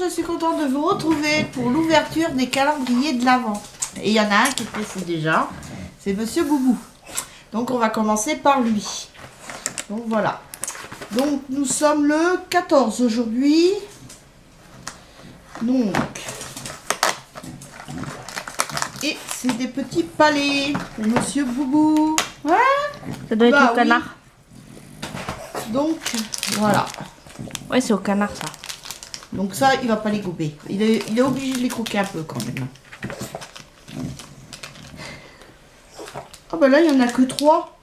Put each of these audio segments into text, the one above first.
je suis contente de vous retrouver pour l'ouverture des calendriers de l'Avent. Et il y en a un qui est pressé déjà, c'est Monsieur Boubou. Donc on va commencer par lui. Donc voilà. Donc nous sommes le 14 aujourd'hui. Donc. Et c'est des petits palets pour Monsieur Boubou. Ouais. Ça doit être Bah au canard. Oui. Donc voilà. Ouais, c'est au canard ça. Donc ça, il va pas les gober. Il est obligé de les croquer un peu quand même. Ah bah là, il y en a que 3.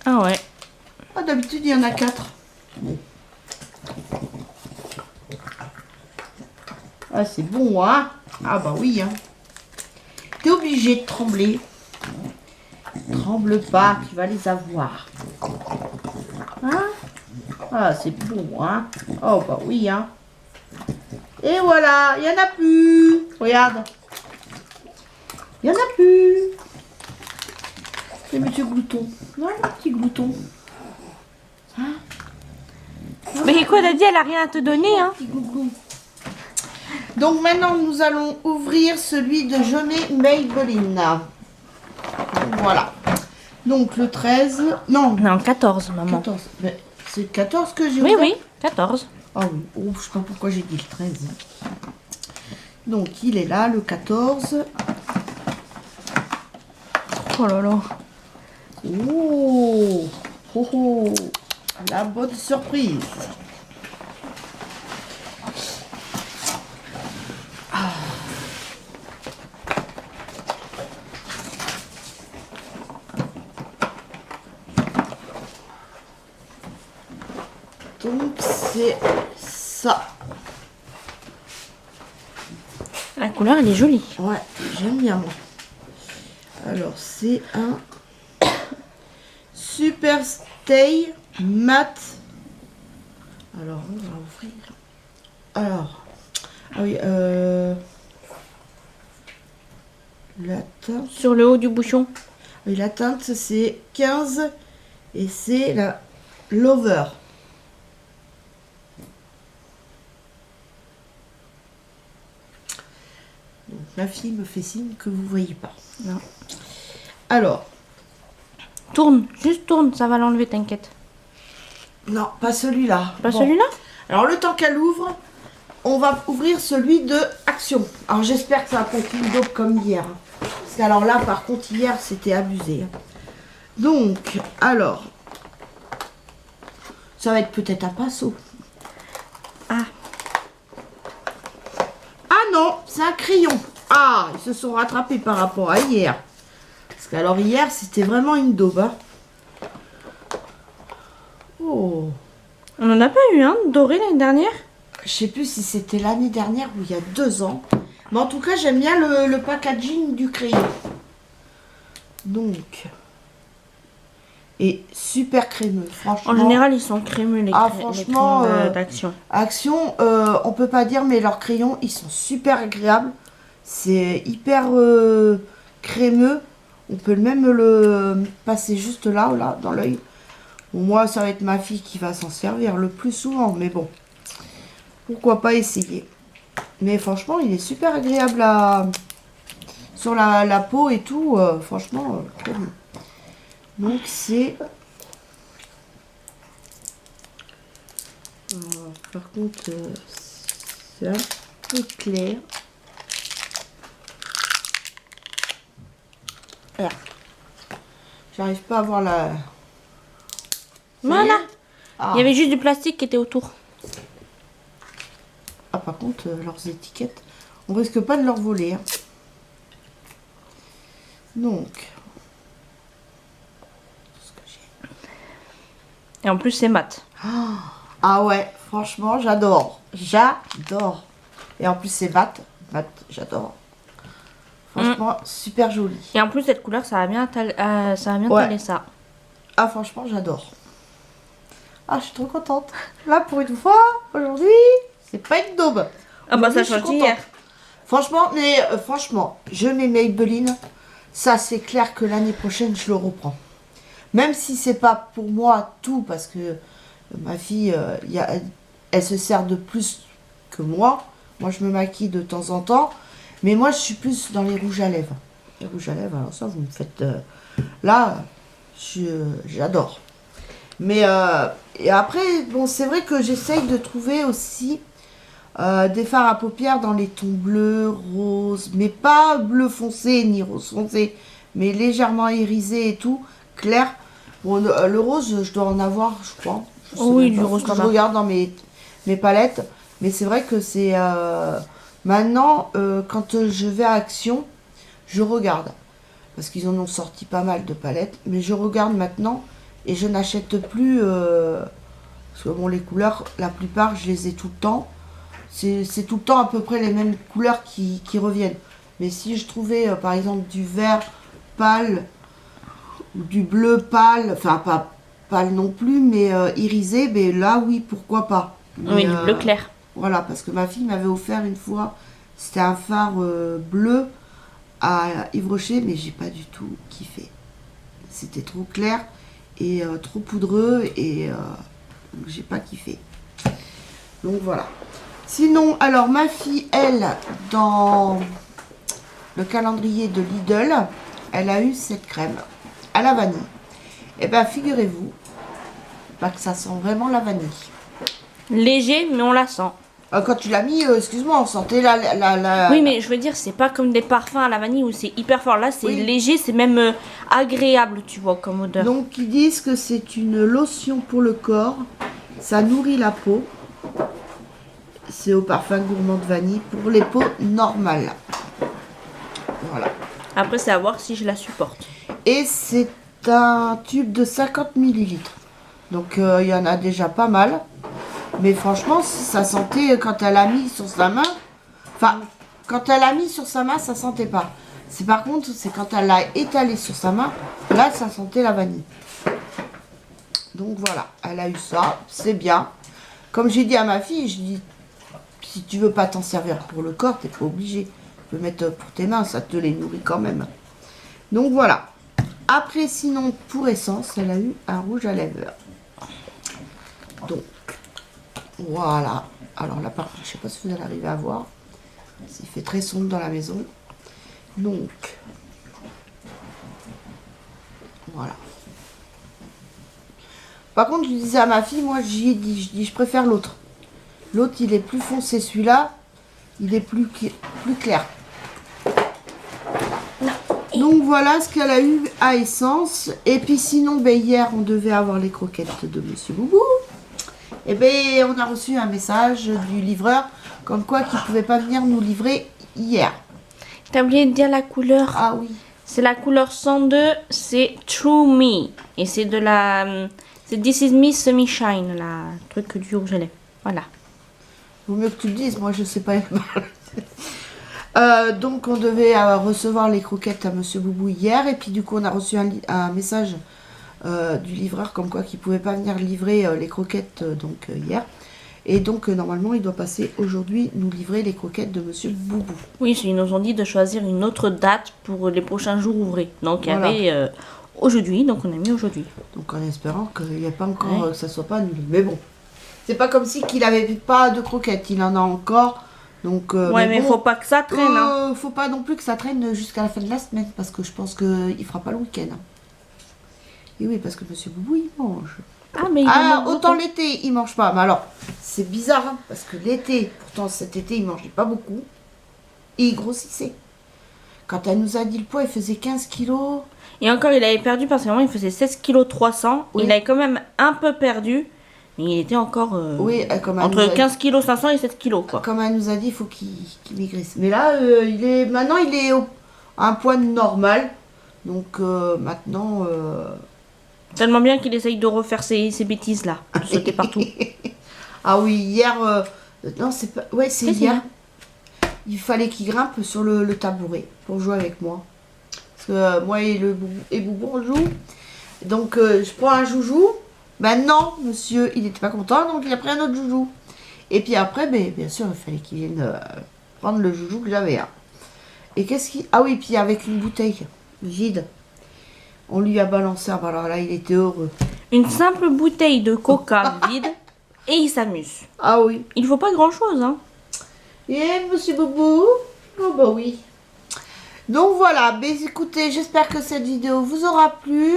Ah ouais. Ah, d'habitude, il y en a 4. Bon. Ah, c'est bon, hein? Ah bah oui, hein. T'es obligé de trembler. Tremble pas, tu vas les avoir. Hein? Ah, c'est bon, hein? Oh bah oui, hein. Et voilà, il n'y en a plus. Regarde. Il n'y en a plus. C'est Monsieur Glouton. Non, un petit Glouton. Hein? Mais quoi, Daddy, elle a rien à te donner, hein? Petit glouglou. Donc maintenant, nous allons ouvrir celui de Jaunet Maybelline. Donc, voilà. Donc le 13. Non, Non, 14, maman. 14. Mais c'est le 14 que j'ai Oui, ouvert. oui, 14. Ah oui, oh, je sais pas pourquoi j'ai dit le 13. Donc il est là, le 14. Oh là là. Oh, oh, oh, la bonne surprise. Ah. Donc c'est ça. La couleur, elle est jolie. Ouais, j'aime bien moi. Alors c'est un Super Stay Matte. Alors on va ouvrir. Alors, ah oui, la teinte. Sur le haut du bouchon. Oui, la teinte c'est 15 et c'est la Lover. Donc ma fille me fait signe que vous voyez pas. Non. Alors, Tourne, juste tourne, ça va l'enlever, t'inquiète. non, pas celui-là. Pas Bon. celui-là? Alors le temps qu'elle ouvre, on va ouvrir celui de Action. Alors j'espère que ça va pas être une dope comme hier. Hein. Parce qu'alors là, par contre, hier, c'était abusé. Hein. Donc, alors, ça va être peut-être un pinceau. Ah. Ah non, c'est un crayon. Ah, ils se sont rattrapés par rapport à hier. Parce qu'alors hier, c'était vraiment une daube. Hein. Oh. On en a pas eu un doré l'année dernière? Je sais plus si c'était l'année dernière ou il y a 2 ans. Mais en tout cas, j'aime bien le packaging du crayon. Donc. Et super crémeux, franchement. En général, ils sont crémeux, les, franchement, les crayons d'Action. Action, on peut pas dire, mais leurs crayons, ils sont super agréables. C'est hyper crémeux. On peut même le passer juste là, dans l'œil. Bon, moi, ça va être ma fille qui va s'en servir le plus souvent, mais bon. Pourquoi pas essayer. Mais franchement, il est super agréable sur la peau et tout. Franchement, très bien. Donc, c'est... par contre, c'est un peu clair. Voilà. J'arrive pas à voir la... Voilà. Ah. Il y avait juste du plastique qui était autour. Ah, par contre, leurs étiquettes, on risque pas de leur voler. Hein. Donc... Et en plus, c'est mat. Ah ouais, franchement, j'adore. J'adore. Et en plus, c'est mat. Mat, j'adore. Franchement, super joli. Et en plus, cette couleur, ça va bien Ouais. taler ça. Ah, franchement, j'adore. Ah, je suis trop contente. Là, pour une fois, aujourd'hui, c'est pas une daube. Ah bah ça Aujourd'hui, je suis change d'hier. contente. Franchement, mais franchement, je mets Maybelline. Ça, c'est clair que l'année prochaine, je le reprends. Même si c'est pas pour moi tout, parce que ma fille, elle se sert de plus que moi. Moi, je me maquille de temps en temps. Mais moi, je suis plus dans les rouges à lèvres. Les rouges à lèvres, alors ça, vous me faites... là, j'adore. Mais et après, bon, c'est vrai que j'essaye de trouver aussi des fards à paupières dans les tons bleus, roses, mais pas bleu foncé ni rose foncé, mais légèrement irisé et tout, clair. Bon, le rose, je dois en avoir, je crois. Je sais Oui, même du pas. rose Faut que pas je mal. regarde dans mes palettes, mais c'est vrai que c'est... maintenant, quand je vais à Action, je regarde. Parce qu'ils en ont sorti pas mal de palettes, mais je regarde maintenant et je n'achète plus... parce que bon, les couleurs, la plupart, je les ai tout le temps. C'est tout le temps à peu près les mêmes couleurs qui reviennent. Mais si je trouvais par exemple du vert pâle ou du bleu pâle, enfin pas pâle non plus, mais irisé, ben là oui, pourquoi pas. Mais, Oui, du bleu clair. voilà, parce que ma fille m'avait offert une fois, c'était un fard bleu à Yves Rocher, mais j'ai pas du tout kiffé. C'était trop clair et trop poudreux et j'ai pas kiffé. Donc voilà. Sinon, alors ma fille, elle, dans le calendrier de Lidl, elle a eu cette crème à la vanille. Et bien, figurez-vous bah, que ça sent vraiment la vanille. Léger, mais on la sent. Quand tu l'as mis, excuse-moi, on sentait la... Oui, mais je veux dire, c'est pas comme des parfums à la vanille où c'est hyper fort. Là, c'est Oui. léger, c'est même agréable, tu vois, comme odeur. Donc, ils disent que c'est une lotion pour le corps. Ça nourrit la peau. C'est au parfum gourmand de vanille pour les peaux normales. Voilà. Après, c'est à voir si je la supporte. Et c'est un tube de 50 millilitres. Donc il y en a déjà pas mal. Mais franchement, ça sentait quand elle a mis sur sa main. Enfin, quand elle a mis sur sa main, ça sentait pas. C'est par contre, c'est quand elle l'a étalé sur sa main, là, ça sentait la vanille. Donc voilà, elle a eu ça, c'est bien. Comme j'ai dit à ma fille, je dis, si tu veux pas t'en servir pour le corps, t'es pas obligé. Tu peux mettre pour tes mains, ça te les nourrit quand même. Donc voilà. Après, sinon, pour essence, elle a eu un rouge à lèvres. Donc, voilà. Alors là, par contre, je sais pas si vous allez arriver à voir. Il fait très sombre dans la maison. Donc, voilà. Par contre, je disais à ma fille, moi, j'y ai dit, je dis, je préfère l'autre. L'autre, il est plus foncé. Celui-là, il est plus clair. Donc voilà ce qu'elle a eu à essence. Et puis sinon, ben, hier, on devait avoir les croquettes de Monsieur Boubou. Et ben, on a reçu un message du livreur comme quoi qu'il ne pouvait pas venir nous livrer hier. T'as oublié de dire la couleur. Ah oui. C'est la couleur 102, c'est True Me. Et c'est de la... C'est This Is Me Semi Shine, la truc du rouge à lèvres. Voilà. Vaut mieux que tu le dises, moi je sais pas. Donc on devait recevoir les croquettes à Monsieur Boubou hier. Et puis du coup on a reçu un message du livreur comme quoi qu'il ne pouvait pas venir livrer les croquettes hier. Et donc normalement il doit passer aujourd'hui nous livrer les croquettes de Monsieur Boubou. Oui, ils nous ont dit de choisir une autre date pour les prochains jours ouvrés. Donc il y Voilà. avait aujourd'hui, donc on a mis aujourd'hui. Donc en espérant qu'il n'y ait pas encore, que ça soit pas annulé. Mais bon, c'est pas comme si qu'il avait pas de croquettes, il en a encore. Donc, Ouais, mais bon, faut pas que ça traîne. Hein. faut pas non plus que ça traîne jusqu'à la fin de la semaine, parce que je pense qu'il fera pas le week-end. Et oui, parce que Monsieur Boubou, il mange. Ah, mais il en Ah, mange autant beaucoup. l'été, il mange pas. Mais alors, c'est bizarre, hein, parce que l'été, pourtant cet été, il mangeait pas beaucoup. Et il grossissait. Quand elle nous a dit le poids, il faisait 15 kilos. Et encore, il avait perdu parce qu'à un moment, il faisait 16 kg 300. Oui. Il avait quand même un peu perdu. Mais il était encore Oui, comme elle nous entre a 15 kg 500 et 7 kg, quoi. Comme elle nous a dit, il faut qu'il maigrisse. Mais là, maintenant, il est à un poids normal. Donc maintenant... Tellement bien qu'il essaye de refaire ces bêtises-là. De sauter partout. Ah oui, hier... non, c'est pas... Ouais, c'est C'est hier. hier. Il fallait qu'il grimpe sur le tabouret pour jouer avec moi. Parce que moi et Boubou, on joue. Donc, je prends un joujou. Ben non, monsieur, il n'était pas content, donc il a pris un autre joujou. Et puis après, ben, bien sûr, il fallait qu'il vienne prendre le joujou que j'avais. Hein. Et qu'est-ce qu'il... Ah oui, puis avec une bouteille vide. On lui a balancé. Alors là, il était heureux. Une simple bouteille de coca vide et il s'amuse. Ah oui. Il faut pas grand-chose, hein. Et monsieur Boubou? Oh bah oui. Donc voilà, ben écoutez, j'espère que cette vidéo vous aura plu.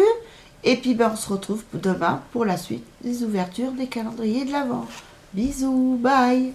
Et puis ben on se retrouve demain pour la suite des ouvertures des calendriers de l'Avent. Bisous, bye.